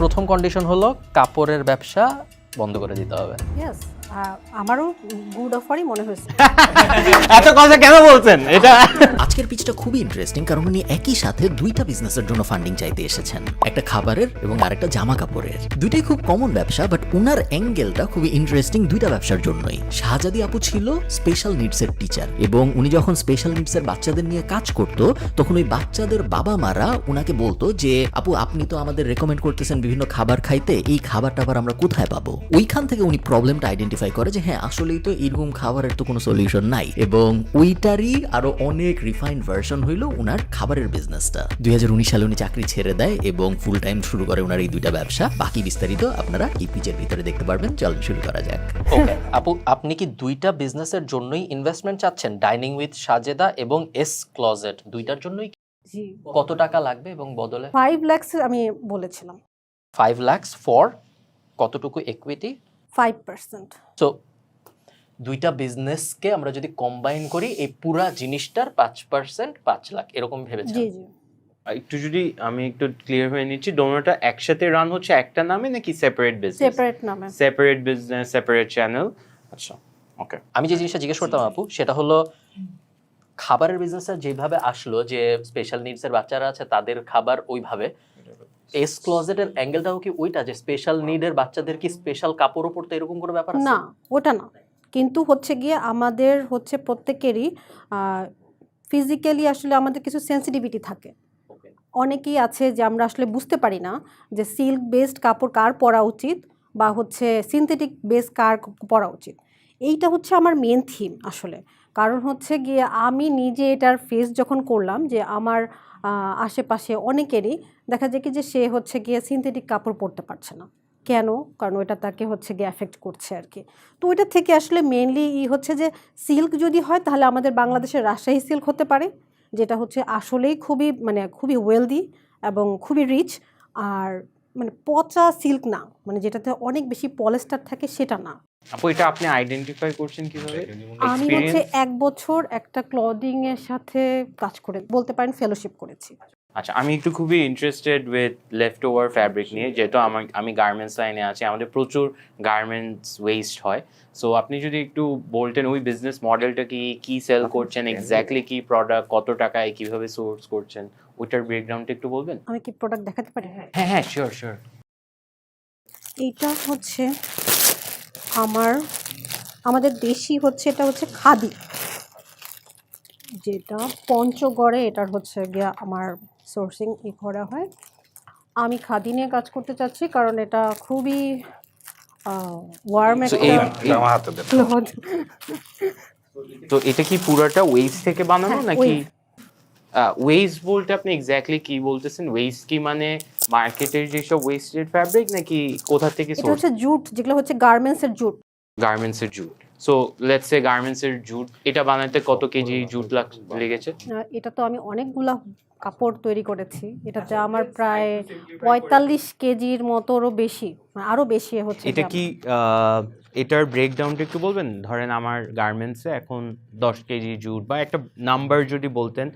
প্রথম কন্ডিশন হলো কাপড়ের ব্যবসা বন্ধ করে দিতে হবে। ইয়েস, আমারও গুড অফারই মনে হয়েছে। এত কথা কেন বলছেন এটা? আজকের পিচটা খুবই ইন্টারেস্টিং, কারণ উনি একই সাথে দুইটা বিজনেসের জন্য ফান্ডিং চাইতে এসেছেন, একটা খাবারের এবং আরেকটা জামা কাপড়ের। দুইটাই খুব কমন ব্যবসা, বাট উনার অ্যাঙ্গেলটা খুবই ইন্টারেস্টিং দুইটা ব্যবসার জন্যই। শাহজাদি আপু ছিল স্পেশাল নিডসের টিচার, এবং উনি যখন স্পেশাল নিডসের বাচ্চাদের নিয়ে কাজ করতো তখন ওই বাচ্চাদের বাবা মারা উনাকে বলতো যে আপু আপনি তো আমাদের রেকমেন্ড করতেছেন বিভিন্ন খাবার খাইতে, এই খাবারটা আবার আমরা কোথায় পাবো? ওইখান থেকে উনি প্রবলেমটা আইডেন্টিফাই করে যে হ্যাঁ আসলেই তো এরকম খাবারের তো কোনো সলিউশন নাই, এবং ওইটারই আরো অনেক রিফাইন্ড ভার্সন হইলো উনার খাবারের বিজনেসটা। 2019 সালে উনি চাকরি ছেড়ে দেয় এবং ফুল টাইম শুরু করে উনার এই দুইটা ব্যবসা। বাকি বিস্তারিত আপনারা এই পিচের ভিতরে দেখতে পারবেন। চলুন শুরু করা যাক। ওকে আপু, আপনি কি দুইটা বিজনেসের জন্যই ইনভেস্টমেন্ট চাচ্ছেন? ডাইনিং উইথ সাজেদা এবং এস ক্লোজেট দুইটার জন্যই? জি, কত টাকা লাগবে এবং বদলে? 5 লাখ আমি বলেছিলাম। 5 লাখ ফর কতটুকু ইকুইটি? 5%। সো দুইটা বিজনেসকে আমরা যদি কম্বাইন করি এই পুরা জিনিসটার 5%, 5 লাখ এরকম ভেবেছেন? জি জি, একটু যদি আমি একটু ক্লিয়ার হয়ে নিচ্ছি, ডোনোটা একসাথে রান হচ্ছে একটা নামে নাকি সেপারেট বিজনেস? সেপারেট নামে। Separate business, separate channel. আচ্ছা, ওকে। আমি যে জিনিসটা জিজ্ঞেস করতাম আপু সেটা হলো খাবারের বিজনেসটা যেভাবে আসলো যে স্পেশাল নিডস এর বাচ্চারা আছে তাদের খাবার ওইভাবে, এস ক্লোজেটের অ্যাঙ্গেলটাও কি ওইটা যে স্পেশাল নিডের বাচ্চাদের কি স্পেশাল কাপড়ও পরতে এরকম কোনো ব্যাপার আছে? না, ওটা না। কিন্তু হচ্ছে গিয়ে আমাদের হচ্ছে প্রত্যেকেরই ফিজিক্যালি আসলে আমাদের কিছু সেন্সিটিভিটি থাকে। অনেকেই আছে যে আমরা আসলে বুঝতে পারি না যে সিল্ক বেসড কাপড় কার পরা উচিত বা হচ্ছে সিনথেটিক বেস কার পরা উচিত। এইটা হচ্ছে আমার মেন থিম আসলে। কারণ হচ্ছে গিয়ে আমি নিজে এটার ফেস যখন করলাম যে আমার আশেপাশে অনেকেরই দেখা যায় কি যে সে হচ্ছে গিয়ে সিনথেটিক কাপড় পরতে পারছে না। কেন? কারণ ওটা তাকে হচ্ছে গিয়ে এফেক্ট করছে আর কি। তো ওইটা থেকে আসলে মেনলি হচ্ছে যে সিল্ক যদি হয় তাহলে আমাদের বাংলাদেশের রাজশাহী সিল্ক হতে পারে, যেটা হচ্ছে আসলেই খুবই ওয়েলদি এবং খুবই রিচ। আর পচা সিল্ক না, যেটাতে অনেক বেশি পলিস্টার থাকে সেটা না। আপু এটা আপনি আইডেন্টিফাই করছেন কিভাবে? আমি হচ্ছে 1 বছর একটা ক্লদিং এর সাথে কাজ করে বলতে পারেন ফেলোশিপ করেছি। আচ্ছা, আমি একটু খুবই interested with left over fabric নিয়ে, যেহেতু আমি গার্মেন্টস লাইনে আছি, আমাদের প্রচুর গার্মেন্টস ওয়েস্ট হয়। সো আপনি যদি একটু বলতেন ওই বিজনেস মডেলটা কি সেল করছেন, এক্স্যাক্টলি কি প্রোডাক্ট, কত টাকায়, কিভাবে সোর্স করছেন, ওইটার ব্রেকডাউনটা একটু বলবেন? আমি কি প্রোডাক্ট দেখাতে পারি? হ্যাঁ হ্যাঁ, শিওর শিওর। এইটা হচ্ছে আমাদের দেশি হচ্ছে, এটা হচ্ছে খাদি, যেটা পঞ্চগড়ে এটার হচ্ছে গিয়া আমার সোর্সিং করা হয়। আমি খাদি নিয়ে কাজ করতে চাচ্ছি কারণ এটা খুবই ওয়ার্ম So, একটা cloth। তো এটা কি পুরাটা ওয়েস্ট থেকে বানানো হ্যাঁ, নাকি? waste। ওয়েস্ট বলতে আপনি এক্স্যাক্টলি কি বলতেছেন? ওয়েস্ট কি মানে মার্কেটের যেসব ওয়েস্টেড ফ্যাব্রিক, নাকি কোথা থেকে এটা সোর্স? হচ্ছে জুট, যেগুলো হচ্ছে গার্মেন্টস এর জুট। গার্মেন্টস এর jute. So let's say garments এর জুট, এটা বানাতে কত কেজি জুট লেগেছে? এটা তো আমি অনেকগুলা কাপড় তৈরি করেছি। এটাতে আমার প্রায় 45 কেজির মতোরও বেশি, আরো বেশি হচ্ছে। এটা কি এটার ব্রেকডাউনটা একটু বলবেন? ধরেন আমার গার্মেন্টসে এখন 10 কেজি জুট বা একটা নাম্বার যদি বলতেন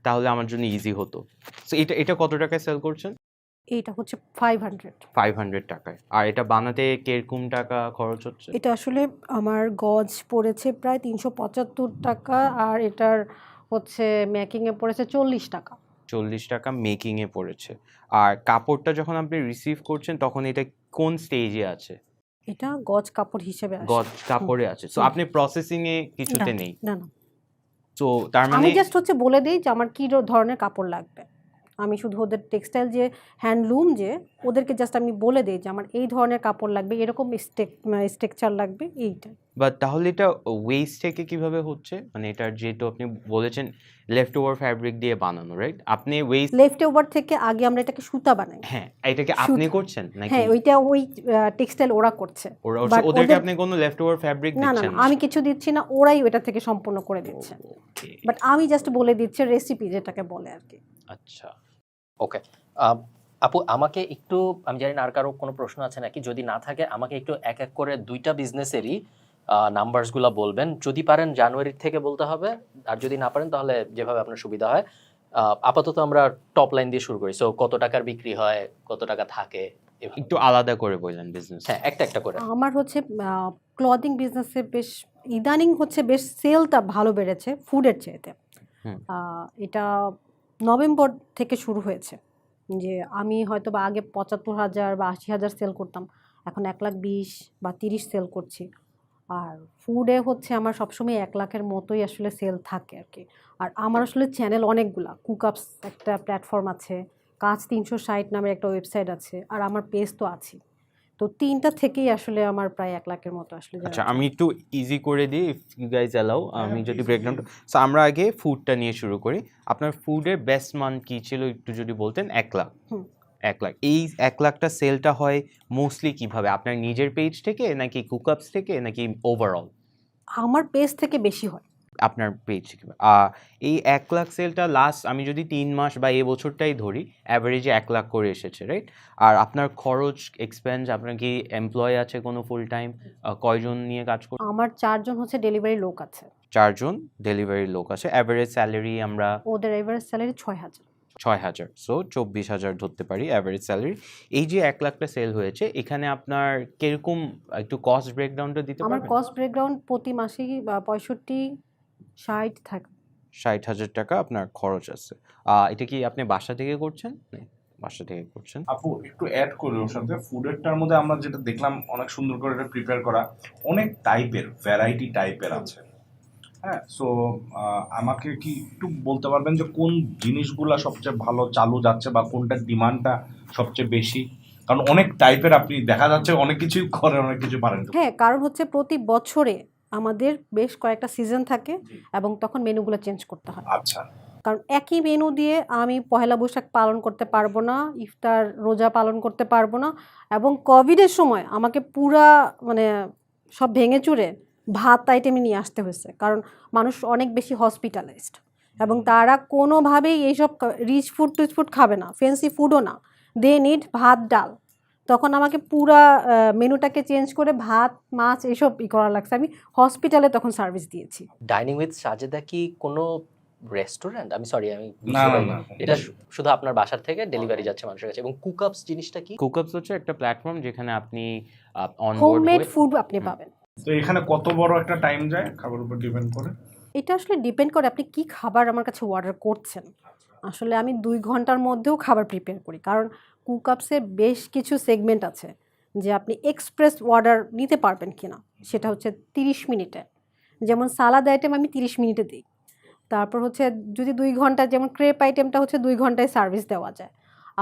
তাহলে আমার জন্য ইজি হতো। সো এটা কত টাকায় সেল করছেন? এইটা হচ্ছে 500। 500 টাকায়। আর এটা বানাতে কিরকম টাকা খরচ হচ্ছে? এটা আসলে আমার গজ পড়েছে প্রায় 375 টাকা, আর এটার হচ্ছে মেকিং এ পড়েছে 40 টাকা। 40 টাকা মেকিং এ পড়েছে। আর কাপড়টা যখন আপনি রিসিভ করছেন তখন এটা কোন স্টেজে আছে? এটা গজ কাপড় হিসেবে আসে। গজ কাপড়ে আছে। সো আপনি প্রসেসিং এ কিছুতে নেই। না না, সো তার মানে আমি জাস্ট হচ্ছে বলে দেই যে আমার কি ধরনের কাপড় লাগবে। আমি শুধু ওদের টেক্সটাইল যে হ্যান্ডলুম যে ওদেরকে জাস্ট আমি বলে দিই যে আমার এই ধরনের কাপড় লাগবে, এরকম স্ট্রাকচার লাগবে, এইটা। বাট তাহলে এটা ওয়েস্ট থেকে কিভাবে হচ্ছে? মানে এটার যেহেতু আপনি বলেছেন লেফট ওভার ফ্যাব্রিক দিয়ে বানানো, রাইট? আপনি ওয়েস্ট লেফট ওভার থেকে আগে আমরা এটাকে সুতা বানাই। হ্যাঁ, এটাকে আপনি করছেন নাকি? হ্যাঁ, ওইটা ওই টেক্সটাইল ওরা করছে। But ওদেরকে আপনি কোনো লেফট ওভার ফ্যাব্রিক না না দিচ্ছেন না, না? আমি কিছু দিচ্ছি না, ওরাই ওটা থেকে সম্পূর্ণ করে দিচ্ছে। বাট আমি জাস্ট বলে দিচ্ছি রেসিপি যেটাকে বলে আর কি। আচ্ছা, ওকে। আপু আমাকে একটু, আমি জানি না আর কারো কোনো প্রশ্ন আছে নাকি, যদি না থাকে আমাকে একটু এক এক করে দুইটা বিজনেসেরই নাম্বারসগুলো বলবেন। যদি পারেন জানুয়ারির থেকে বলতে হবে, আর যদি না পারেন তাহলে যেভাবে আপনার সুবিধা হয়। আপাতত আমরা টপ লাইন দিয়ে শুরু করি। সো কত টাকার বিক্রি হয়, কত টাকা থাকে? একটু আলাদা করে বললেন বিজনেস। হ্যাঁ, একটা একটা করে। আমার হচ্ছে ক্লদিং বিজনেসে বেশ ইদানিং হচ্ছে বেশ সেলটা ভালো বেড়েছে ফুডের চাইতে। হুম। এটা নভেম্বর থেকে শুরু হয়েছে, যে আমি হয়তো বা আগে ৭৫,০০০ বা ৮০,০০০ সেল করতাম, এখন ১,২০,০০০ বা ৩০ সেল করছি। আর ফুডে হচ্ছে আমার সবসময় ১,০০,০০০-এর মতোই আসলে সেল থাকে আর কি। আর আমার আসলে চ্যানেল অনেকগুলা, কুকআপস একটা প্ল্যাটফর্ম আছে, কাজ ৩৬০ নামের একটা ওয়েবসাইট আছে, আর আমার পেজ তো আছে। তো ৩টা থেকেই আসলে আমার প্রায় ১,০০,০০০-এর মতো আসলে যারা আচ্ছা, আছে। আমি একটু ইজি করে দিই ইফ ইউ গাইজ অ্যালাউ, আমি যদি ব্রেকডাউন। সো আমরা আগে ফুডটা নিয়ে শুরু করি। আপনার ফুডের বেস্ট মান কি ছিল একটু যদি বলতেন। ১,০০,০০০। হুম। ১,০০,০০০। এই ১,০০,০০০টা সেলটা হয় মোস্টলি কিভাবে? আপনার নিজের পেজ থেকে নাকি কুকআপস থেকে নাকি ওভারঅল? আমার পেজ থেকে বেশি হয়। আপনার পেজ থেকে। এই ১,০০,০০০ সেলটা লাস্ট আমি যদি ৩ মাস বা এই বছরটাই ধরি, অ্যাভারেজে ১,০০,০০০ করে এসেছে, রাইট? আর আপনার খরচ এক্সপেন্স, আপনার কি এমপ্লয় আছে কোনো ফুল টাইম? কয়জন নিয়ে কাজ করছেন? আমার ৪ জন হচ্ছে ডেলিভারি লোক আছে। ৪ জন ডেলিভারি লোক আছে। অ্যাভারেজ স্যালারি আমরা ওদের এভারেজ স্যালারি ৬,০০০। ৬,০০০, সো ২৪,০০০ ধরতে পারি অ্যাভারেজ স্যালারি। এই যে ১,০০,০০০টা সেল হয়েছে, এখানে আপনার কিরকম একটু কস্ট ব্রেকডাউনটা দিতে আমার পারবেন? কস্ট ব্রেকডাউন প্রতি মাসেই ৬৫-৬০ থাকে। ৬০,০০০ টাকা আপনার খরচ আছে। এটা কি আপনি বাসা থেকে করছেন? বাসা থেকে করছেন। আপু একটু অ্যাড করে ওর সাথে ফুডেরটার মধ্যে আমরা যেটা দেখলাম অনেক সুন্দর করে এটা প্রিপেয়ার করা, অনেক টাইপের ভ্যারাইটি টাইপের আছে। হ্যাঁ, সো আমাকে কি একটু বলতে পারবেন যে কোন জিনিসগুলা সবচেয়ে ভালো চালু যাচ্ছে বা কোনটার ডিমান্ডটা সবচেয়ে বেশি? কারণ অনেক টাইপের আপনি দেখা যাচ্ছে অনেক কিছুই করেন, অনেক কিছু পারেন। হ্যাঁ, কারণ হচ্ছে প্রতি বছরে আমাদের বেশ কয়েকটা সিজন থাকে এবং তখন মেনুগুলো চেঞ্জ করতে হয়। আচ্ছা, কারণ একই মেনু দিয়ে আমি পহেলা বৈশাখ পালন করতে পারবো না, ইফতার রোজা পালন করতে পারবো না, এবং কোভিডের সময় আমাকে পুরা মানে সব ভেঙে চুরে ভাত আইটেমে নিয়ে আসতে হয়েছে, কারণ মানুষ অনেক বেশি হসপিটালাইজড এবং তারা কোনোভাবেই এইসব রিচ ফুড টুচ ফুড খাবে না, ফ্যান্সি ফুডও না, দে নিড ভাত ডাল। তখন আমাকে পুরা মেনুটাকে চেঞ্জ করে ভাত মাছ এইসব করা লাগছে। আমি হসপিটালে তখন সার্ভিস দিয়েছি। ডাইনিং উইথ সাজেদা কি কোনো রেস্টুরেন্ট? আমি সরি, আমি না, বুঝতে না, পারিনি। না। এটা শুধু আপনার বাসার থেকে ডেলিভারি যাচ্ছে মানুষের কাছে। এবং কুকআপস জিনিসটা কি? কুকআপস হচ্ছে একটা প্ল্যাটফর্ম যেখানে আপনি অনবোর্ড হোমমেড হয়ে ফুড আপনি পাবেন। তো এখানে কত বড় একটা টাইম যায় খাবার উপর ডিপেন্ড করে? এটা আসলে ডিপেন্ড করে আপনি কি খাবার আমার কাছে অর্ডার করছেন। আসলে আমি ২ ঘন্টার মধ্যেও খাবার প্রিপেয়ার করি, কারণ কুকআপসের বেশ কিছু সেগমেন্ট আছে যে আপনি এক্সপ্রেস অর্ডার নিতে পারবেন কিনা, সেটা হচ্ছে 30 মিনিটে। যেমন সালাদ আইটেম আমি 30 মিনিটে দিই। তারপর হচ্ছে যদি 2 ঘন্টা, যেমন ক্রেপ আইটেমটা হচ্ছে 2 ঘন্টায় সার্ভিস দেওয়া যায়।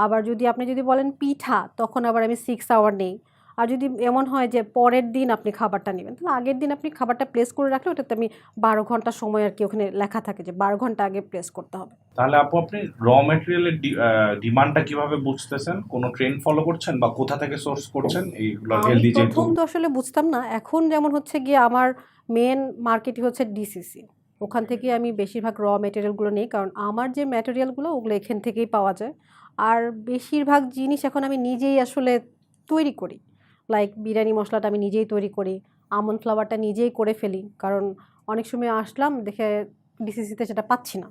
আবার আপনি যদি বলেন পিঠা, তখন আবার আমি 6 আওয়ার নেই। আর যদি এমন হয় যে পরের দিন আপনি খাবারটা নেবেন, তাহলে আগের দিন আপনি খাবারটা প্লেস করে রাখলে ওটাতে আমি 12 ঘন্টা সময় আর কি ওখানে লেখা থাকে যে 12 ঘন্টা আগে প্লেস করতে হবে। তাহলে আপু আপনি র ম্যাটেরিয়ালের ডিমান্ডটা কিভাবে বুঝতেছেন? কোনো ট্রেন্ড ফলো করছেন বা কোথা থেকে সোর্স করছেন এইগুলো আমি হেলদি যেহেতু? প্রথম তো আসলে বুঝতাম না, এখন যেমন হচ্ছে গিয়ে আমার মেন মার্কেটই হচ্ছে ডিসিসি। ওখান থেকে আমি বেশিরভাগ র ম্যাটেরিয়ালগুলো নিই, কারণ আমার যে ম্যাটেরিয়ালগুলো ওগুলো এখান থেকেই পাওয়া যায়। আর বেশিরভাগ জিনিস এখন আমি নিজেই আসলে তৈরি করি। লাইক বিরিয়ানি মশলাটা আমি নিজেই তৈরি করি, আমন্ড ফ্লাওয়ারটা নিজেই করে ফেলি, কারণ অনেক সময় আসলাম দেখে ডিসিসিতে সেটা পাচ্ছি না,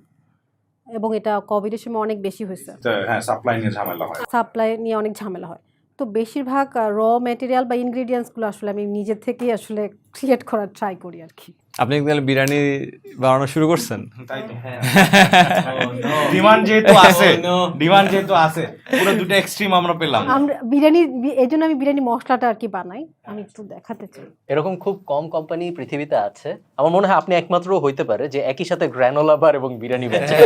এবং এটা কোভিডের সময় অনেক বেশি হয়েছে, হ্যাঁ, সাপ্লাই নিয়ে ঝামেলা হয়। সাপ্লাই নিয়ে অনেক ঝামেলা হয়। তো বেশিরভাগ র ম্যাটেরিয়াল বা ইনগ্রেডিয়েন্টসগুলো আসলে আমি নিজের থেকেই আসলে ক্রিয়েট করার ট্রাই করি আর কি। আপনি তাহলে বিরিয়ানি বানানো শুরু করছেন? তাই তো, ডিমান্ড যেহেতু আছে, পুরো দুটো এক্সট্রিম আমরা পেলাম। আমরা এই জন্য আমি বিরিয়ানি মশলাটা আর কি বানাই, আমি একটু দেখাতে চাই। এরকম খুব কম কোম্পানি পৃথিবীতে আছে, আমার মনে হয় আপনি একমাত্র হইতে পারে যে একই সাথে গ্রানোলা বার এবং বিরিয়ানি বেচে।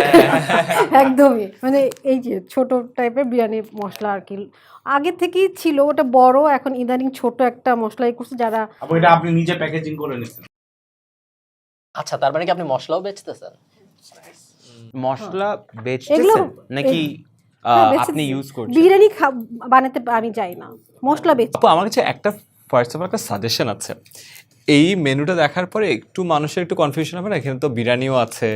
একদমই, মানে এই যে ছোট টাইপের বিরিয়ানি মশলা আর কি আগে থেকেই ছিল, ওটা বড়, এখন ইদানিং ছোট একটা মশলাই করছে যারা। আপু এটা আপনি নিজে প্যাকেজিং করে নিচ্ছেন? আচ্ছা, তার মানে কি আপনি মশলাও বেচতেছেন? মশলা এগুলো বেচতেছেন নাকি হ্যাঁ, আপনি বেচতেছি। ইউজ করছেন? বিরিয়ানি বানাতে আমি যাই না, মশলা বেচি। আপু, আমার কাছে একটা ফার্স্ট অফ অল একটা সাজেশন আছে। এই মেনুটা দেখার পরে একটু মানুষের একটু কনফিউশন হবে না, এখানে তো বিরিয়ানিও আছে,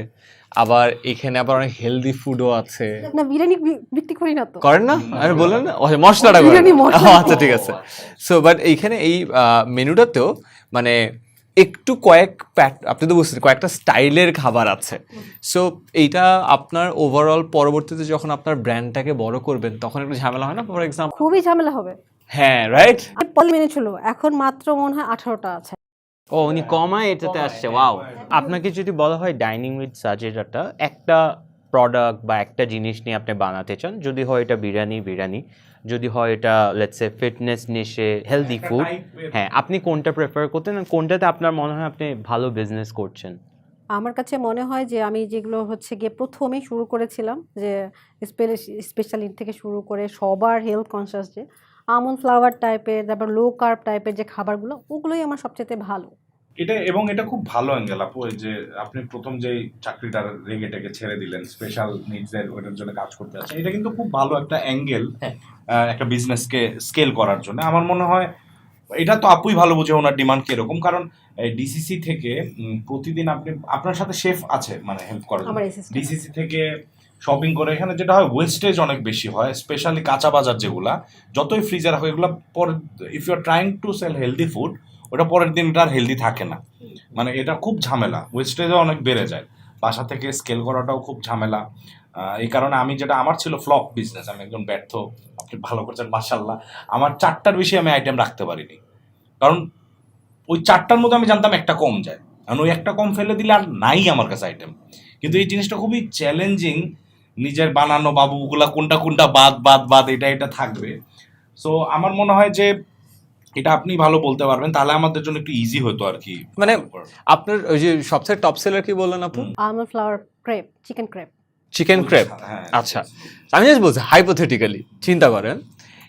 আবার এখানে আবার অনেক হেলদি ফুডও আছে। না, বিরিয়ানি বিক্রি করি না তো। করেন না? আমি বললেন না মশলাটা করেন। বিরিয়ানি মশলা। আচ্ছা, ঠিক আছে। সো বাট এইখানে এই মেনুটাতেও মানে একটু আপনি তো বুঝছেন কয়েকটা স্টাইলের খাবার আছে। সো এইটা আপনার ওভারঅল পরবর্তীতে যখন আপনার ব্র্যান্ডটাকে বড় করবেন তখন একটু ঝামেলা হয় না? ফর এক্সাম্পল খুবই ঝামেলা হবে, হ্যাঁ রাইট। পলি মেনে ছিল, এখন মাত্র মনে হয় 18টা আছে। ও উনি কমায় এটাতে আসছে, ওয়াও। আপনাকে যদি বলা হয় ডাইনিং উইথ সাজেদাটা একটা প্রোডাক্ট বা একটা জিনিস নিয়ে আপনি বানাতে চান, যদি হয় এটা বিরিয়ানি, যদি হয় এটা let's say fitness niche healthy food, হ্যাঁ আপনি কোনটা প্রেফার করতেন, আর কোনটাতে আপনার মনে হয় আপনি ভালো বিজনেস করছেন? আমার কাছে মনে হয় যে আমি যেগুলো হচ্ছে গিয়ে প্রথমেই শুরু করেছিলাম, যে স্পেশালি থেকে শুরু করে সবার হেলথ কনসিয়াস, যে আমন্ড ফ্লাওয়ার টাইপের, তারপর লো কার্ব টাইপের যে খাবারগুলো, ওগুলোই আমার সবচেয়ে ভালো। এটা খুব ভালো অ্যাঙ্গেল আপু, এই যে আপনি প্রথম যে চাকরিটার রেগেটাকে ছেড়ে দিলেন, স্পেশাল নিডসের ওইটার জন্য কাজ করতে আছেন, এটা কিন্তু খুব ভালো একটা অ্যাঙ্গেল একটা বিজনেসকে স্কেল করার জন্য। আমার মনে হয় এটা তো আপুই ভালো বুঝে ওনার ডিমান্ড কিরকম, কারণ ডিসিসি থেকে প্রতিদিন আপনার সাথে শেফ আছে মানে হেল্প করার জন্য, আমার assistant ডিসিসি থেকে শপিং করে এখানে যেটা হয় ওয়েস্টেজ অনেক বেশি হয়, স্পেশালি কাঁচা বাজার যেগুলা যতই ফ্রিজে রাখো এগুলো পরে if you are trying to sell healthy food, ওটা পরের দিন এটা আর হেলদি থাকে না, মানে এটা খুব ঝামেলা, ওয়েস্টেজও অনেক বেড়ে যায়, বাসা থেকে স্কেল করাটাও খুব ঝামেলা। এই কারণে আমি যেটা আমার ছিল ফ্লপ বিজনেস, আমি একজন ব্যর্থ, আপনি ভালো করছেন মাশাআল্লাহ, আমার 4টার বেশি আমি আইটেম রাখতে পারিনি, কারণ ওই 4টার মধ্যে আমি জানতাম একটা কম যায়, কারণ ওই একটা কম ফেলে দিলে আর নাই আমার কাছে আইটেম। কিন্তু এই জিনিসটা খুবই চ্যালেঞ্জিং, নিজের বানানো বাবুগুলা কোনটা কোনটা বাদ এটা থাকবে। সো আমার মনে হয় যে এটা আপনি ভালো বলতে পারবেন, তাহলে আমাদের জন্য একটু ইজি হতো আর কি। মানে আপনার ওই যে সবচেয়ে টপ সেলার কি বললেন আপু? Almond flower crepe, chicken crepe. Chicken crepe, হ্যাঁ। আচ্ছা। আমি জাস্ট বলছি হাইপোথেটিক্যালি চিন্তা করেন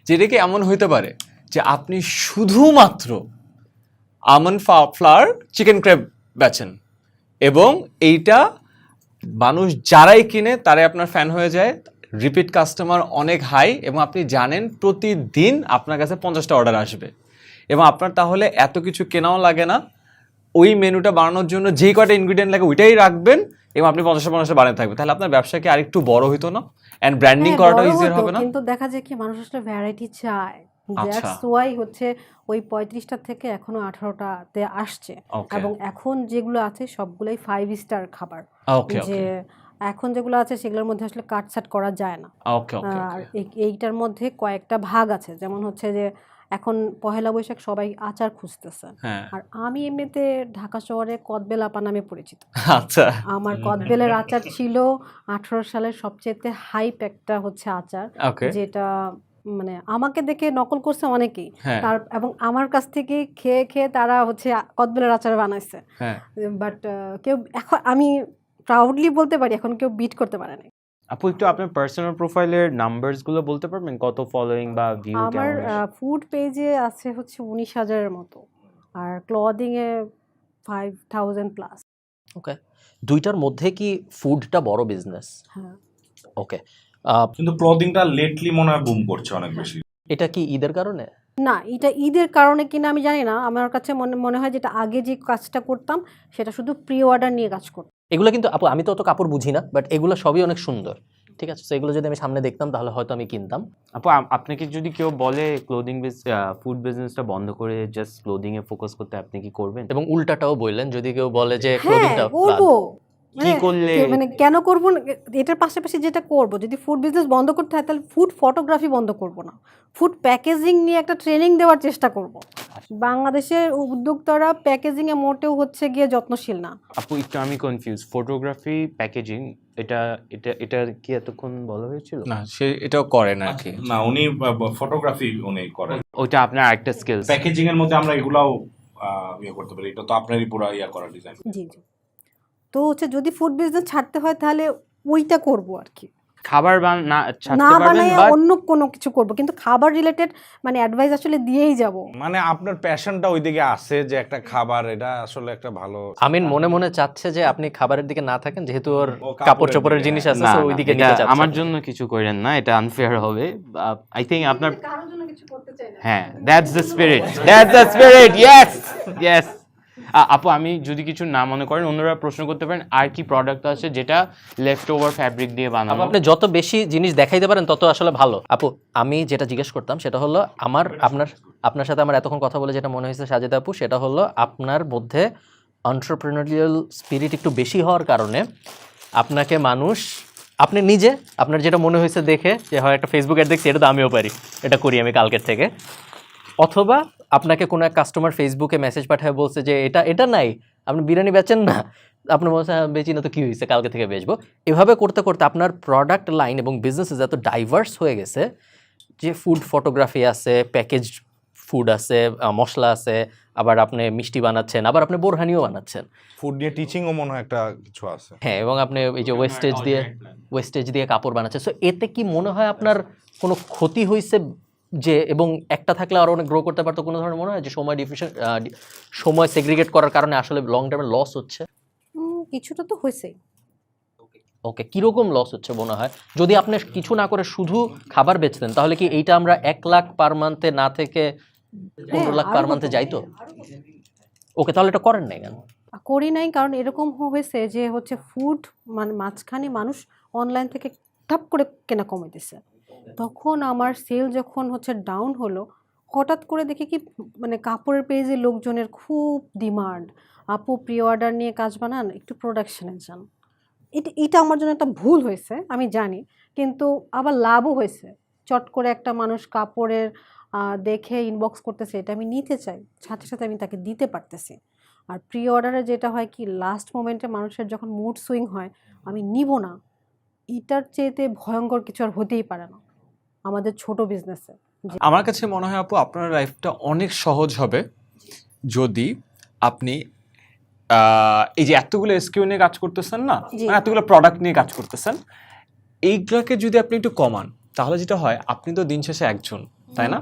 যে এটা কি এমন হইতে পারে যে আপনি শুধুমাত্র আমন্ড ফ্লাওয়ার চিকেন ক্রেপ বেচেন এবং এইটা মানুষ যারাই কিনে তারাই আপনার ফ্যান হয়ে যায়, রিপিট কাস্টমার অনেক হাই, এবং আপনি জানেন প্রতিদিন আপনার কাছে 50টা অর্ডার আসবে, এবং আপনার তাহলে এত কিছু কেনাও লাগে না, ওই মেনুটা বানানোর জন্য যেই কয়টা ইনগ্রিডিয়েন্ট লাগে ওইটাই রাখবেন এবং আপনি 50টা বানিয়ে থাকবেন, তাহলে আপনার ব্যবসা কি আরেকটু বড় হইতো না? অ্যান্ড ব্র্যান্ডিং করাটাও ইজিয়ার হবে না? কিন্তু দেখা যায় কি মানুষ আসলে ভ্যারাইটি চায়, আচ্ছা। দ্যাটস ওয়াই হচ্ছে ওই 35টা থেকে এখনো 18টাতে আসছে। Okay. এবং এখন যেগুলো আছে সবগুলোই 5 স্টার খাবার, ওকে যে এখন যেগুলো আছে সেগুলোর মধ্যে আসলে কাটছাট করা যায় না। ওকে ওকে আর এইটার মধ্যে কয়েকটা ভাগ আছে, যেমন হচ্ছে যে এখন পহেলা বৈশাখ সবাই আচার খুঁজতেছে, হ্যাঁ আর আমি এমনিতে ঢাকা শহরে কদবেল আপা নামে পরিচিত। আচ্ছা আমার কদবেলের আচার ছিল 18 সালের সবচেয়ে হাইপ একটা হচ্ছে আচার, ওকে যেটা মানে আমাকে দেখে নকল করছে অনেকেই, হ্যাঁ তার এবং আমার কাছ থেকে খেয়ে খেয়ে তারা হচ্ছে কদবেলের আচার বানাইছে, হ্যাঁ বাট কেউ এখন আমি প্রাউডলি বলতে পারি এখন কেউ বিট করতে পারে না। আপু একটু আপনার পার্সোনাল প্রোফাইলের নাম্বারসগুলো বলতে পারবেন, কত ফলোয়িং বা ভিউ আমার কেমন? ফুড পেজে আছে হচ্ছে 19,000-এর মতো, আর ক্লদিং এ 5,000 প্লাস। ওকে, দুইটার মধ্যে কি ফুডটা বড় বিজনেস? হ্যাঁ, ওকে, কিন্তু ক্লদিংটা লেটলি মনে হয় বুম করছে অনেক বেশি। এটা কি ঈদের কারণে? না এটা ঈদের কারণে কিনা আমি জানি না, আমার কাছে মনে হয় যেটা আগে যে কাজটা করতাম সেটা শুধু প্রি অর্ডার নিয়ে কাজ করতাম। এগুলো কিন্তু আপু আমি তো অত কাপড় বুঝি না, বাট এগুলো সবই অনেক সুন্দর, ঠিক আছে? তো এগুলো যদি আমি সামনে দেখতাম তাহলে হয়তো আমি কিনতাম। আপু আপনাকে যদি কেউ বলে ক্লোদিং ফুড বিজনেসটা বন্ধ করে জাস্ট ক্লোদিং এ ফোকাস করতে, আপনি কি করবেন? এবং উল্টাটাও বললেন, যদি কেউ বলে যে হ্যাঁ ক্লোদিংটা করবো, কি করলে? মানে কেন করবো না, এটার পাশাপাশি যেটা করব, যদি ফুড বিজনেস বন্ধ করতে হয় তাহলে ফুড ফটোগ্রাফি বন্ধ করব না, ফুড প্যাকেজিং নিয়ে একটা ট্রেনিং দেওয়ার চেষ্টা করব। বাংলাদেশের উদ্যোক্তারা প্যাকেজিং এ মোটেও হচ্ছে গিয়ে যত্নশীল না। আপু একটু আমি কনফিউজ, ফটোগ্রাফি প্যাকেজিং এটা এটা এটা কি এতক্ষণ বলা হয়েছিল? না সে এটাও করে না আর কি। না উনি ফটোগ্রাফি উনি করেন, ওটা আপনার একটা স্কিলস। প্যাকেজিং এর মধ্যে আমরা এগুলাও ইয়ে করতে পারি, এটা তো আপনারই পুরো ইয়া করা ডিজাইন। জি জি, তো হচ্ছে যদি ফুড বিজনেস ছাড়তে হয় তাহলে ওইটা করব আর কি, খাবার না ছাড়তে পারবেন, বানায় বাট অন্য কোনো কিছু করব, কিন্তু খাবার রিলেটেড মানে অ্যাডভাইস আসলে দিয়েই যাব। মানে আপনার প্যাশনটা ওইদিকে আছে যে একটা খাবার, এটা আসলে একটা ভালো। আমিন মনে মনে চাচ্ছে যে আপনি খাবারের দিকে না থাকেন, যেহেতু ওর ও কাপড়ের কাপড় চোপড়ের দিকে, জিনিস আছে, না so না, ওইদিকে এটা নিতে চাচ্ছে। আমার জন্য কিছু করেন না, এটা আনফেয়ার হবে। আই থিংক আপনার কারোর জন্য কিছু করতে চাই না। হ্যাঁ, that's the spirit, that's the spirit, yes yes. আপু আমি যদি কিছু না মনে করেন, অন্যরা প্রশ্ন করতে পারেন আর কি প্রোডাক্ট আছে যেটা লেফট ওভার ফ্যাব্রিক দিয়ে আপু, বানানো? আপনি যত বেশি জিনিস দেখাইতে পারেন তত আসলে ভালো। আপু আমি যেটা জিজ্ঞেস করতাম সেটা হলো আপনার সাথে আমার এতক্ষণ কথা বলে যেটা মনে হয়েছে সাজেদা আপু, সেটা হলো আপনার মধ্যে এন্টারপ্রেনারিয়াল স্পিরিট একটু বেশি হওয়ার কারণে আপনাকে মানুষ, আপনি নিজে আপনার যেটা মনে হয়েছে দেখে যে হয় একটা ফেসবুক অ্যাড দেখছি, এটা তো আমিও পারি, এটা করি আমি কালকের থেকে, অথবা আপনাকে কোনো এক কাস্টমার ফেসবুকে মেসেজ পাঠায় বলছে যে এটা নাই, আপনি বিরিয়ানি বেচেন না, আপনি বলছেন "হ্যাঁ, বেচি না তো কি হয়েছে, কালকে থেকে বেচবো"। এভাবে করতে করতে আপনার প্রোডাক্ট লাইন এবং বিজনেসেস এত ডাইভার্স হয়ে গেছে যে ফুড ফটোগ্রাফি আছে, প্যাকেজ ফুড আছে, মশলা আছে, আবার আপনি মিষ্টি বানাচ্ছেন, আবার আপনি বোরহানিও বানাচ্ছেন। ফুড নিয়ে টিচিংও মনে হয় একটা কিছু আছে। হ্যাঁ, এবং আপনি এই যে ওয়েস্টেজ দিয়ে কাপড় বানাচ্ছেন। সো এতে কি মনে হয় আপনার কোনো ক্ষতি হয়েছে যে, এবং একটা থাকলে আরো অনেক গ্রো করতে পারতো, কোনো ধরনের মনে হয় যে সময় সেগ্রিগেট করার কারণে আসলে লং টার্মে লস হচ্ছে? কিছুটা তো হয়েছেই। ওকে, কিরকম লস হচ্ছে মনে হয়? যদি আপনি কিছু না করে শুধু খাবার বেচতেন তাহলে কি এইটা আমরা 1 লাখ পার মান্থে না থেকে 15 লাখ পার মান্থে যাইতো? ওকে, তাহলে এটা করেন নাই কেন? করি নাই কারণ এরকম হয়েছে যে হচ্ছে ফুড মানে মাঝখানে মানুষ অনলাইন থেকে ঠাপ করে কেনা কমে দিছে। তখন আমার সেল যখন হচ্ছে ডাউন হলো, হঠাৎ করে দেখি কি মানে কাপড়ের পেজে লোকজনের খুব ডিমান্ড, আপু প্রি অর্ডার নিয়ে কাজ বানান, একটু প্রোডাকশনে যান। এটা আমার জন্য একটা ভুল হয়েছে আমি জানি, কিন্তু আবার লাভও হয়েছে। চট করে একটা মানুষ কাপড়ের দেখে ইনবক্স করতেছে, এটা আমি নিতে চাই, সাথে সাথে আমি তাকে দিতে পারতেছি। আর প্রি অর্ডারে যেটা হয় কি লাস্ট মোমেন্টে মানুষের যখন মুড সুইং হয়, আমি নিব না, এটার চেয়েতে ভয়ঙ্কর কিছু আর হতেই পারে না আমাদের ছোট বিজনেসে। আমার কাছে মনে হয় আপু আপনার লাইফটা অনেক সহজ হবে যদি আপনি এই যে এতগুলো এসকিউ নিয়ে কাজ করতেছেন না, জি। মানে এতগুলো প্রোডাক্ট নিয়ে কাজ করতেছেন, এইগুলোকে যদি আপনি একটু কমান তাহলে যেটা হয়, আপনি তো দিন শেষে একজন, তাই না?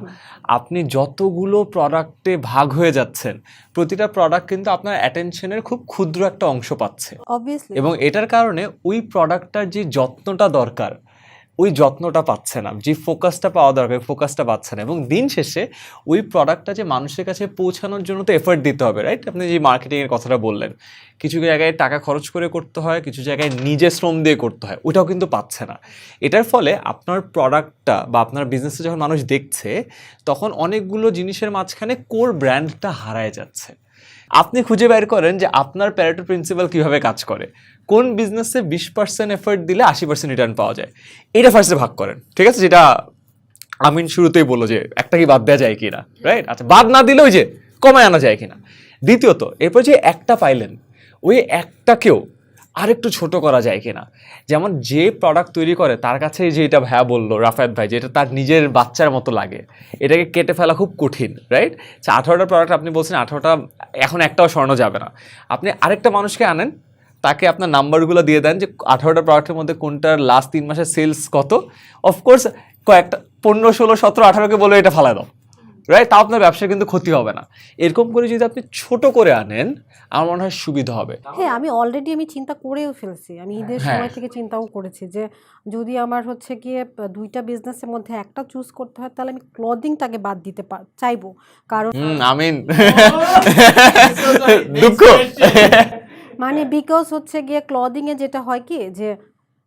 আপনি যতগুলো প্রোডাক্টে ভাগ হয়ে যাচ্ছেন, প্রতিটা প্রোডাক্ট কিন্তু আপনার অ্যাটেনশনের খুব ক্ষুদ্র একটা অংশ পাচ্ছে, অবভিয়াসলি। এবং এটার কারণে ওই প্রোডাক্টটার যে যত্নটা দরকার ওই যত্নটা পাচ্ছে না, যে ফোকাসটা পাওয়া দরকার ফোকাসটা পাচ্ছে না, এবং দিন শেষে ওই প্রোডাক্টটা যে মানুষের কাছে পৌঁছানোর জন্য তো এফর্ট দিতে হবে, রাইট? আপনি যে মার্কেটিংয়ের কথাটা বললেন, কিছু জায়গায় টাকা খরচ করে করতে হয়, কিছু জায়গায় নিজে শ্রম দিয়ে করতে হয়, ওটাও কিন্তু পাচ্ছে না। এটার ফলে আপনার প্রোডাক্টটা বা আপনার বিজনেসে যখন মানুষ দেখছে, তখন অনেকগুলো জিনিসের মাঝখানে কোর ব্র্যান্ডটা হারায় যাচ্ছে। আপনি খুঁজে বের করেন যে আপনার প্যারেটো প্রিন্সিপাল কিভাবে কাজ করে, কোন বিজনেসে 20% এফর্ট দিলে 80% রিটার্ন পাওয়া যায়, এটা ফার্স্টে ভাগ করেন, ঠিক আছে? যেটা আমিন শুরুতেই বললো যে একটা কি বাদ দেওয়া যায় কিনা, রাইট? আচ্ছা, বাদ না দিলেও যে কমায় আনা যায় কিনা। দ্বিতীয়ত, এরপর যে একটা পাইলেন, ওই একটাকেও আরেকটু ছোট করা যায় কিনা। যেমন যে প্রোডাক্ট তৈরি করে তার কাছে যেটা ভাইয়া বললো, রাফায়েত ভাই, যেটা তার নিজের বাচ্চার মতো লাগে, এটাকে কেটে ফেলা খুব কঠিন, রাইট? 18টা প্রোডাক্ট আপনি বলছেন, 18টা এখন একটাও সরানো যাবে না। আপনি আরেকটা মানুষকে আনেন, তাকে আপনার নাম্বারগুলো দিয়ে দেন যে 18টা প্রোডাক্টের মধ্যে কোনটার লাস্ট 3 মাসের সেলস কত, অফকোর্স কয়েকটা 15, 16, 17, 18কে বলে এটা ফালাই দাও, রাইট? তাও আপনার ব্যবসার কিন্তু ক্ষতি হবে না। এরকম করে যদি আপনি ছোট করে আনেন, আমার মনে হয় সুবিধা হবে। হ্যাঁ, আমি অলরেডি চিন্তা করেও ফেলছি। আমি ঈদের হ্যাঁ। সময় থেকে চিন্তাও করেছি যে যদি আমার হচ্ছে গিয়ে 2টা বিজনেসের মধ্যে একটা চুজ করতে হয়, তাহলে আমি ক্লদিংটাকে বাদ দিতে চাইবো। কারণ আমিন দুঃখ মানে বিকজ হচ্ছে গিয়ে ক্লদিংয়ে যেটা হয় কি যে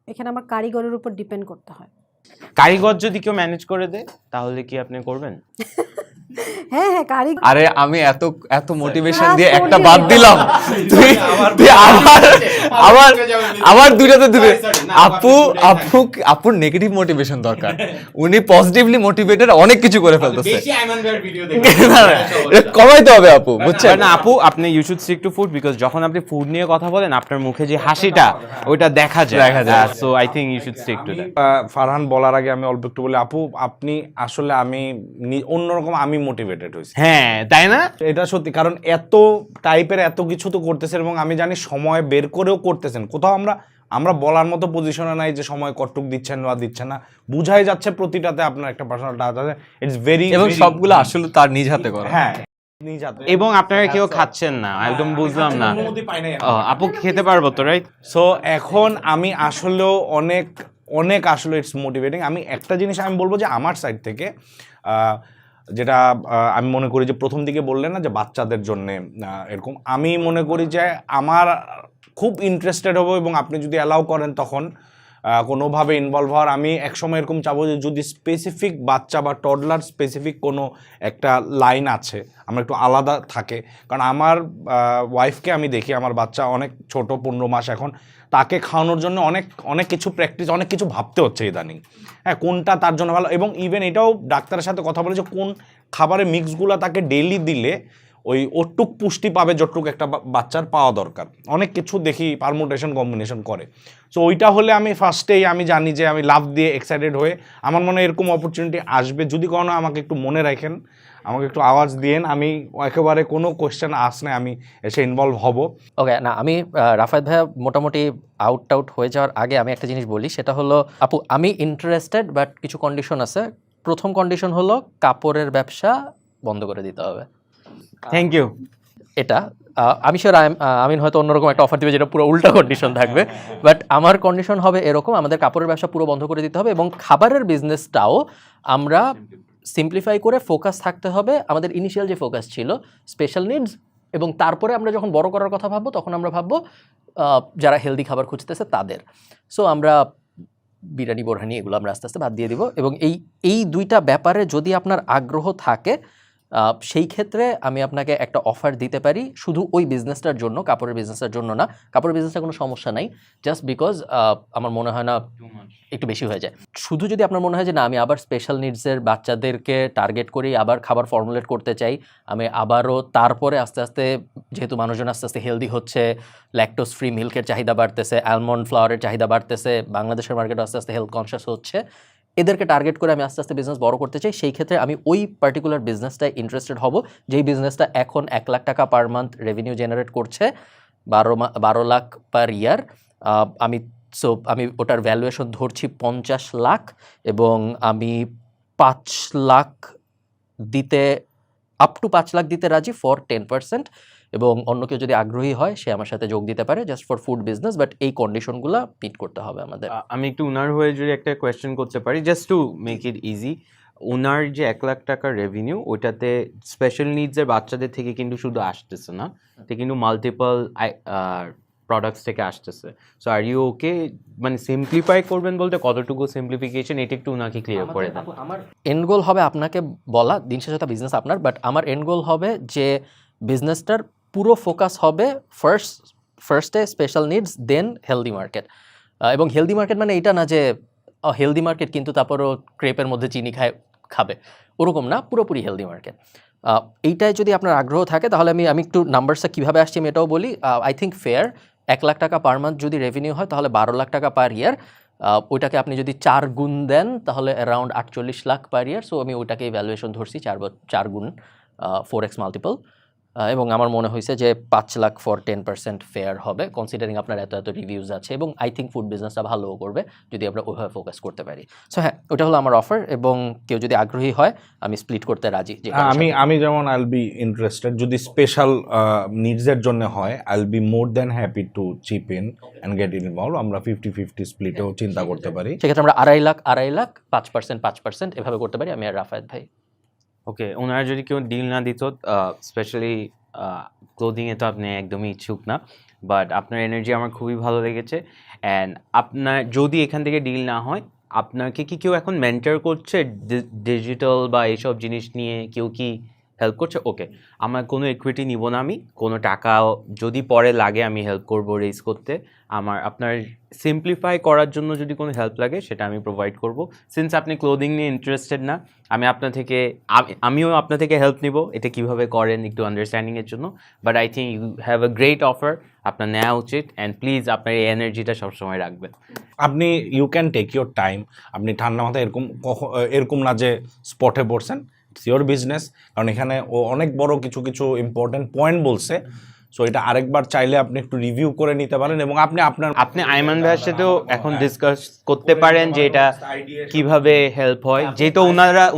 এখানে আমার কারিগরের উপর ডিপেন্ড করতে হয়। কারিগর যদি কেউ ম্যানেজ করে দেয় তাহলে কি আপনি করবেন? হ্যাঁ হ্যাঁ, কারিগর। আরে আমি এত মোটিভেশন Trust দিয়ে একটা করলে বাদ হবে। দিলাম, তুই আবার দুইটাতে দিবে। আপুর নেগেটিভ মোটিভেশন দরকার, উনি পজিটিভলি মোটিভেটেড, অনেক কিছু করে ফেলতেছে। না, না, এটা কমাইতে হবে আপু, বুঝছেন? না আপু, আপনি you should stick to food, because যখন আপনি ফুড নিয়ে কথা বলেন আপনার মুখে যে হাসিটা ওইটা দেখা যায়। So I think you should stick to that. Farhan বলার আগে আমি অল্প একটু বলি, আপু আপনি আসলে অন্যরকম আমি মোটিভেটেড হয়েছি। হ্যাঁ, তাই না? এটা সত্যি, কারণ এত টাইপের এত কিছু তো করতেছেন, এবং আমি জানি সময় বের করেও করতেছেন। কোথাও আমরা বলার মতো পজিশনে নাই যে সময় কটুক দিচ্ছেন বা দিচ্ছেন না, বুঝাই যাচ্ছে প্রতিটাতে আপনার একটা পার্সোনাল টাচ আছে। ইটস ভেরি, এবং সবগুলো আসলে তার নিজ হাতে করা। হ্যাঁ নিজ হাতে। এবং আপনারা কেউ খাচ্ছেন না, একদম বুঝলাম না। অনুমতি পাই নাই। আপু খেতে পারবো তো, রাইট? সো এখন আমি আসলেও অনেক আসলে ইটস মোটিভেটিং। আমি একটা জিনিস আমি বলবো যে আমার সাইড থেকে যেটা আমি মনে করি যে প্রথম দিকে বললেন না যে বাচ্চাদের জন্যে এরকম, আমি মনে করি যে আমার খুব ইন্টারেস্টেড হবো, এবং আপনি যদি অ্যালাউ করেন তখন কোনোভাবে ইনভলভ হওয়ার। আমি একসময় এরকম চাবো যে যদি স্পেসিফিক বাচ্চা বা টডলার স্পেসিফিক কোনো একটা লাইন আছে, আমরা একটু আলাদা থাকে। কারণ আমার ওয়াইফকে আমি দেখি, আমার বাচ্চা অনেক ছোট, 15 মাস এখন, তাকে খাওয়ানোর জন্য অনেক কিছু প্র্যাকটিস, অনেক কিছু ভাবতে হচ্ছে ইদানিং। হ্যাঁ, কোনটা তার জন্য ভালো, এবং ইভেন এটাও ডাক্তারের সাথে কথা বলে যে কোন খাবারের মিক্সগুলো তাকে ডেইলি দিলে ওই ওটুক পুষ্টি পাবে যতটুক একটা বাচ্চার পাওয়া দরকার। অনেক কিছু দেখি পারমুটেশন কম্বিনেশন করে। সো ওইটা হলে আমি ফার্স্টেই আমি জানি যে আমি লাভ দিয়ে এক্সাইটেড হয়ে আমার মনে হয় এরকম অপরচুনিটি আসবে। যদি কোনো আমাকে একটু মনে রাখেন, আমাকে একটু আওয়াজ দিয়েন, আমি একেবারে কোনো কোয়েশ্চেন আসলে আমি এসে ইনভলভ হব। ওকে, না আমি রাফায়েত ভাইয়া মোটামুটি আউট হয়ে যাওয়ার আগে আমি একটা জিনিস বলি, সেটা হলো আপু আমি ইন্টারেস্টেড, বাট কিছু কন্ডিশন আছে। প্রথম কন্ডিশন হলো কাপড়ের ব্যবসা বন্ধ করে দিতে হবে। Thank you. এটা আমি শিওর আমিন হয়তো অন্যরকম একটা অফার দিবে যেটা পুরো উল্টা কন্ডিশন থাকবে, বাট আমার কন্ডিশন হবে এরকম, আমাদের কাপড়ের ব্যবসা পুরো বন্ধ করে দিতে হবে এবং খাবারের বিজনেসটাও আমরা সিম্পলিফাই করে ফোকাস থাকতে হবে। আমাদের ইনিশিয়াল যে ফোকাস ছিল স্পেশাল নিডস, এবং তারপরে আমরা যখন বড় করার কথা ভাববো তখন আমরা ভাববো যারা হেলদি খাবার খুঁজতেছে তাদের। সো আমরা বিরিয়ানি বোরহানি এগুলো আমরা আস্তে আস্তে বাদ দিয়ে দিব। এবং এই দুইটা ব্যাপারে যদি আপনার আগ্রহ থাকে সেই ক্ষেত্রে আমি আপনাকে একটা অফার দিতে পারি, শুধু ওই বিজনেসটার জন্য, কাপড়ের বিজনেসটার জন্য না। কাপড়ের বিজনেসটা কোনো সমস্যা নাই, জাস্ট বিকজ আমার মনে হয় না একটু বেশি হয়ে যায়। শুধু যদি আপনার মনে হয় যে না আমি আবার স্পেশাল নিডসের বাচ্চাদেরকে টার্গেট করি, আবার খাবার ফর্মুলেট করতে চাই, আমি আবারও তারপরে আস্তে আস্তে যেহেতু মানুষজন আস্তে আস্তে হেলদি হচ্ছে, ল্যাকটোজ ফ্রি মিল্কের চাহিদা বাড়তেছে, অ্যালমন্ড ফ্লাওয়ারের চাহিদা বাড়তেছে, বাংলাদেশের মার্কেট আস্তে আস্তে হেলথ কনসিয়াস হচ্ছে, এদেরকে টার্গেট করে আমি আস্তে আস্তে বিজনেস বড় করতে চাই, সেই ক্ষেত্রে আমি ওই পার্টিকুলার বিজনেসটায় ইন্টারেস্টেড হব যেই বিজনেসটা এখন 1 লাখ টাকা পার মান্থ রেভিনিউ জেনারেট করছে, 12 লাখ পার ইয়ার। আমি ওটার ভ্যালুয়েশন ধরছি 50 লাখ, এবং আমি 5 লাখ দিতে, আপ টু 5 লাখ দিতে রাজি ফর 10%, এবং অন্য কেউ যদি আগ্রহী হয় সে আমার সাথে যোগ দিতে পারে just for food business, but এই কন্ডিশনগুলো মিট করতে হবে আমাদের। আমি একটু উনার হয়ে যদি একটা কোয়েশ্চেন করতে পারি, just to make it easy. Owner যে 1 লাখ টাকার রেভিনিউ, ওইটাতে স্পেশাল নিডসের বাচ্চাদের থেকে কিন্তু শুধু আসতেছে না, এটা কিন্তু মাল্টিপল প্রোডাক্টস থেকে আসতেছে। সো আর ইউ ওকে, মানে সিম্পলিফাই করবেন বলতে কতটুকু সিম্পলিফিকেশন, এটা একটু ওনাকে ক্লিয়ার করে দেন। আমার এন্ড গোল হবে আপনাকে বলা, দিন শেষে তো বিজনেস আপনার, বাট আমার এন্ড গোল হবে যে বিজনেসটার পুরো ফোকাস হবে ফার্স্টে স্পেশাল নিডস, দেন হেলদি মার্কেট। এবং হেলদি মার্কেট মানে এটা না যে হেলদি মার্কেট কিন্তু তারপরও ক্রেপের মধ্যে চিনি খাবে, ওরকম না, পুরোপুরি হেলদি মার্কেট। এইটায় যদি আপনার আগ্রহ থাকে তাহলে আমি একটু নাম্বারসটা কীভাবে আসছি আমি এটাও বলি। আই থিঙ্ক ফেয়ার 1 লাখ টাকা পার মান্থ যদি রেভিনিউ হয় তাহলে 12 লাখ টাকা পার ইয়ার, ওইটাকে আপনি যদি 4 গুণ দেন তাহলে অ্যারাউন্ড 48 লাখ পার ইয়ার। সো আমি ওইটাকে ভ্যালুয়েশন ধরছি 4 গুণ 4x মাল্টিপল, এবং আমার মনে হয়েছে যে 5 লাখ ফর 10% ফেয়ার হবে, কনসিডারিং আপনার এত রিভিউজ আছে, এবং আই থিঙ্ক ফুড বিজনেসটা ভালোও করবে যদি আমরা ওইভাবে ফোকাস করতে পারি। সো হ্যাঁ, ওটা হলো আমার অফার, এবং কেউ যদি আগ্রহী হয় আমি স্প্লিট করতে রাজি। আমি যেমন আইল বি ইন্টারেস্টেড, যদি স্পেশাল নিডসের জন্য হয় I'll be more than happy to chip in and get involve. আমরা 50-50 স্প্লিটেও চিন্তা করতে পারি। সেক্ষেত্রে আমরা 2.5 লাখ 5% এভাবে করতে পারি, আমি আর রাফায়েত ভাই। ওকে, ওনারা যদি কেউ ডিল না দিত, স্পেশালি ক্লোদিংয়ে তো আপনি একদমই ইচ্ছুক না, বাট আপনার এনার্জি আমার খুবই ভালো লেগেছে। অ্যান্ড আপনার যদি এখান থেকে ডিল না হয়, আপনাকে কি কেউ এখন মেন্টর করছে ডিজিটাল বা এইসব জিনিস নিয়ে, কেউ কি হেল্প করছে? ওকে, আমার কোনো ইকুইটি নিব না, আমি কোনো টাকা যদি পরে লাগে আমি হেল্প করব রেজ করতে। আপনার সিম্পলিফাই করার জন্য যদি কোনো হেল্প লাগে সেটা আমি প্রোভাইড করব। সিন্স আপনি ক্লোদিং নিয়ে ইন্টারেস্টেড না, আমিও আপনার থেকে হেল্প নিব এটা কিভাবে করেন একটু আন্ডারস্ট্যান্ডিংয়ের জন্য। But I think you have a great offer, আপনার নেওয়া উচিত। অ্যান্ড প্লিজ আপনার এই এনার্জিটা সবসময় রাখবেন। আপনি you can take your time, আপনি ঠান্ডা মাথায় এরকম না যে স্পটে পড়ছেন, ইটস ইউর বিজনেস। কারণ এখানে ও অনেক বড় কিছু ইম্পর্টেন্ট পয়েন্ট বলছে, সো এটা আরেকবার চাইলে আপনি একটু রিভিউ করে নিতে পারেন, এবং আপনি আইমান ভাইয়ের সাথেও এখন ডিসকাস করতে পারেন যে এটা কিভাবে হেল্প হয়, যেহেতু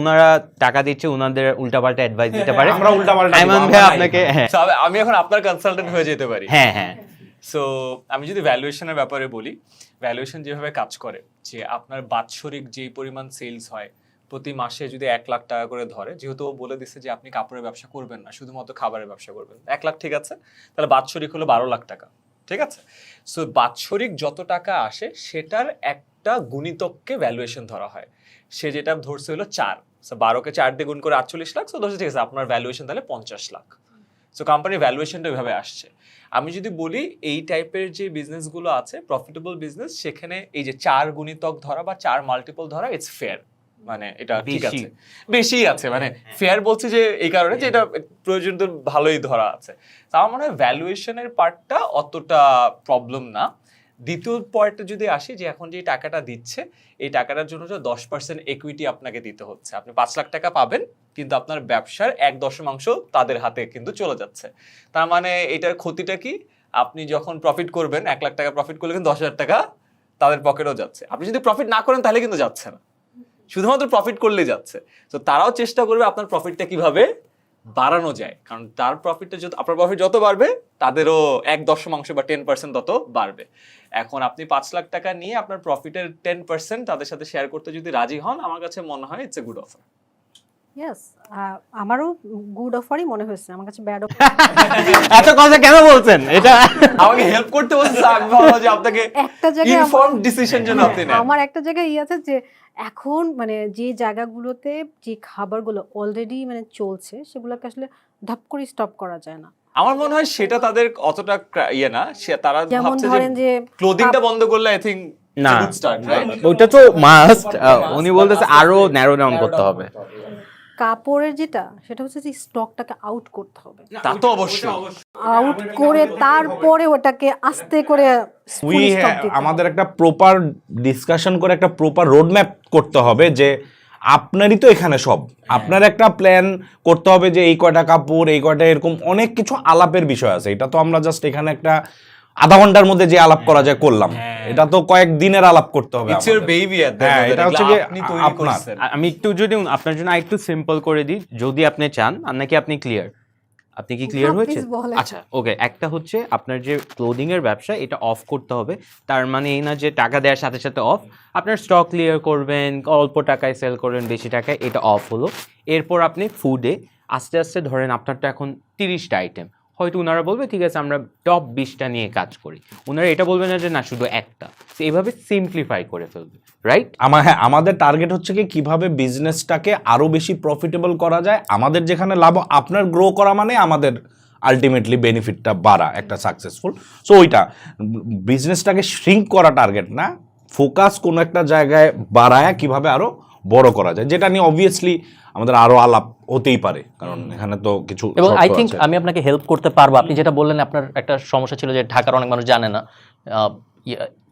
ওনারা টাকা দিচ্ছে, ওনাদের উল্টাপাল্টা অ্যাডভাইস দিতে পারে। আমরা উল্টাপাল্টা আইমান ভাই আপনাকে, হ্যাঁ So, আমি এখন আপনার কনসালটেন্ট হয়ে যেতে পারি। হ্যাঁ সো আমি যদি ভ্যালুয়েশনের ব্যাপারে বলি, ভ্যালুয়েশন যেভাবে কাজ করে যে আপনার বাৎসরিক যেই পরিমাণ সেলস হয় প্রতি মাসে যদি 1 লাখ টাকা করে ধরে, যেহেতু ও বলে দিচ্ছে যে আপনি কাপড়ের ব্যবসা করবেন না, শুধুমাত্র খাবারের ব্যবসা করবেন, 1 লাখ ঠিক আছে, তাহলে বাৎসরিক হলো 12 লাখ টাকা, ঠিক আছে। সো বাৎসরিক যত টাকা আসে সেটার একটা গুণিতককে ভ্যালুয়েশন ধরা হয়। সে যেটা ধরছে হলো 4, সো 12কে 4 দিয়ে গুণ করে 48 লাখ, সো ধরছে ঠিক আছে আপনার ভ্যালুয়েশন তাহলে 50 লাখ। সো কোম্পানির ভ্যালুয়েশনটা এভাবে আসছে। আমি যদি বলি এই টাইপের যে বিজনেসগুলো আছে প্রফিটেবল বিজনেস, সেখানে এই যে 4 গুণিতক ধরা বা 4 মাল্টিপল ধরা, ইটস ফেয়ার। মানে এটা ঠিক বেশি। আছে, বেশি আছে, মানে ফেয়ার বলছি যে এই কারণে যে এটা প্রয়োজন তো ভালোই ধরা আছে। তো আমার মনে হয় ভ্যালুয়েশনের পার্টটা অতটা প্রবলেম না। দ্বিতীয় পয়েন্টে যদি আসি, যে এখন যে টাকাটা দিচ্ছে এই টাকাটার জন্য যে 10% ইকুইটি আপনাকে দিতে হচ্ছে। আপনি 5 লাখ টাকা পাবেন, কিন্তু আপনার ব্যবসার 1/10 তাদের হাতে কিন্তু চলে যাচ্ছে। তার মানে এটার ক্ষতিটা কি, আপনি যখন প্রফিট করবেন 1 লাখ টাকা প্রফিট করলে কিন্তু 10,000 টাকা তাদের পকেটেও যাচ্ছে। আপনি যদি প্রফিট না করেন তাহলে কিন্তু যাচ্ছে না, শুধুমাত্র প্রফিট করলেই যাচ্ছে। তো তারাও চেষ্টা করবে আপনার প্রফিটটা কিভাবে বাড়ানো যায়, কারণ তার প্রফিটটা যত, আপনার প্রফিট যত বাড়বে তাদেরও 1/10 বা 10% তত বাড়বে। এখন আপনি 5 লাখ টাকা নিয়ে আপনার প্রফিটের 10% তাদের সাথে শেয়ার করতে যদি রাজি হন, আমার কাছে মনে হয় it's a good offer. Yes, আমারও গুড অফারই মনে হয়েছে, আমার কাছে ব্যাড অফার। এত কথা কেন বলছেন? এটা আমাকে হেল্প করতে বলছে, আমি ভাবলাম যে আপনাকে একটা জায়গায় ইনফর্ম ডিসিশন জন্য আপনি নেন। আমার একটা জায়গায় আছে যে এখন মানে যে জায়গাগুলোতে যে খাবারগুলো অলরেডি মানে চলছে সেগুলোকে আসলে ধাপ করে স্টপ করা যায় না। আমার মনে হয় সেটা তাদের অতটা ইয়ে না, তারা যেমন ভাবছে ধরেন যে যে ক্লোদিংটা বন্ধ করলে আই থিঙ্ক না, গুড স্টার্ট, রাইট? ওইটা তো মাস্ট, উনি বলতেছে আরো ন্যারো ডাউন করতে হবে। কাপড়ের যেটা সেটা হচ্ছে যে স্টকটাকে আউট করতে হবে, তা তো অবশ্যই। আউট করে তারপরে ওটাকে আস্তে করে উই full stock দিতে হবে। আমাদের একটা প্রপার ডিসকাশন করে একটা প্রপার রোডম্যাপ করতে হবে, যে আপনারই তো এখানে সব, আপনার একটা প্ল্যান করতে হবে যে এই কয়টা কাপড়, এই কয়টা, এরকম অনেক কিছু আলাপের বিষয় আছে। এটা তো আমরা জাস্ট এখানে একটা আধা ঘন্টার মধ্যে যে আলাপ করা যায় করলাম, এটা তো কয়েক দিনের আলাপ করতে হবে। It's your baby at that. হ্যাঁ, এটা হচ্ছে যে আপনি তৈরি আপনার। করছেন। আমি একটু যদি আপনার জন্য একটু সিম্পল করে দিই, যদি আপনি চান, নাকি আপনি ক্লিয়ার? আপনি কি ক্লিয়ার হ্যাঁ, হয়েছে? please বলেন। আচ্ছা, ওকে। একটা হচ্ছে আপনার যে ক্লোদিং এর ব্যবসা, এটা অফ করতে হবে। তার মানে এই না যে টাকা দেওয়ার সাথে সাথে অফ। আপনার স্টক ক্লিয়ার করবেন, অল্প টাকায় সেল করবেন, বেশি টাকায়, এটা অফ হলো। এরপর আপনি ফুডে আস্তে আস্তে ধরেন আপনারটা এখন 30টা আইটেম, হয়তো ওনারা বলবে ঠিক আছে আমরা টপ 20টা নিয়ে কাজ করি। ওনারা এটা বলবে না যে না শুধু একটা। তো এইভাবে সিম্পলিফাই করে ফেলবে, রাইট? আমাদের টার্গেট হচ্ছে কি কিভাবে বিজনেসটাকে আরো বেশি প্রফিটেবল করা যায়। আমাদের যেখানে লাভ, আপনার গ্রো করা মানে আমাদের আলটিমেটলি বেনিফিটটা বাড়া, একটা সাকসেসফুল। সো ওইটা বিজনেসটাকে শ্রিঙ্ক করা টার্গেট না, ফোকাস কোনো একটা জায়গায় বাড়ায় কিভাবে আরো বড় করা যায়, যেটা নিয়ে অবভিয়াসলি আমাদের আরো আলাপ হতেই পারে, কারণ এখানে তো কিছু এবং শর্ত আই থিঙ্ক আছে। আমি আপনাকে হেল্প করতে পারবো। আপনি যেটা বললেন আপনার একটা সমস্যা ছিল যে ঢাকার অনেক মানুষ জানে না,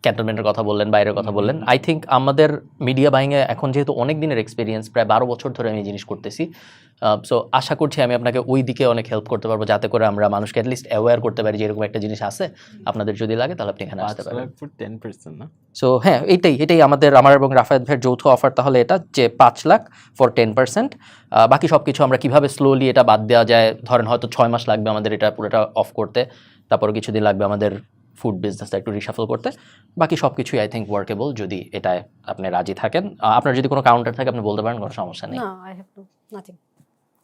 ক্যান্টনমেন্টের কথা বললেন, বাইরের কথা বললেন। আই থিঙ্ক আমাদের মিডিয়া বাইংয়ে এখন যেহেতু অনেক দিনের এক্সপিরিয়েন্স, প্রায় 12 বছর ধরে আমি এই জিনিস করতেছি, সো আশা করছি আমি আপনাকে ওই দিকে অনেক হেল্প করতে পারবো, যাতে করে আমরা মানুষকে অ্যাটলিস্ট অ্যাওয়্যার করতে পারি যে এরকম একটা জিনিস আছে, আপনাদের যদি লাগে তাহলে আপনি এখানে আসতে পারেন। 10% না? সো হ্যাঁ, এইটাই আমার এবং রাফায়েত ভাইয়ের যৌথ অফার তাহলে এটা, যে 5 লাখ ফর 10%। বাকি সব কিছু আমরা কিভাবে স্লোলি এটা বাদ দেওয়া যায়, ধরেন হয়তো 6 মাস লাগবে আমাদের এটা পুরোটা অফ করতে, তারপরে কিছুদিন লাগবে আমাদের ফুড বিজনেসটা একটু রিশাফল করতে, বাকি সব কিছুই আই থিঙ্ক ওয়ার্কেবল যদি এটায় আপনি রাজি থাকেন। আপনার যদি কোনো কাউন্টার থাকে আপনি বলতে পারেন, কোনো সমস্যা নেই। না, আই হ্যাভ নাথিং।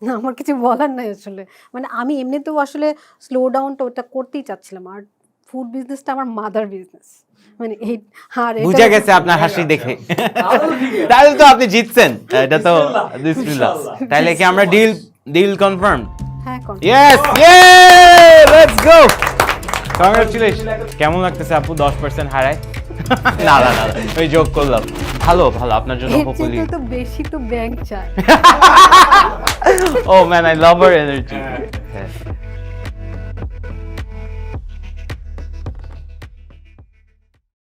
না, আমার কিছু বলার নাই আসলে। মানে আমি এমনিতেও আসলে স্লো ডাউনটা ওটা করতেই চাচ্ছিলাম, আর ফুড বিজনেসটা আমার মাদার বিজনেস। মানে এই বুঝা গেছে আপনার হাসি দেখে। তাহলে তো আপনি জিতছেন, এটা তো বিসমিল্লাহ। তাহলে কি আমরা ডিল কনফার্ম? হ্যাঁ, ইয়েস, ইয়ে, লেটস গো, কংগ্রাচুলেশন। কেমন লাগতেছে আপু 10% হারায়? না না না, ওই জোক করলাম। ভালো ভালো, আপনার জন্য হোপফুলি। তো বেশি তো ব্যাংক চাই। Oh man, I love her energy.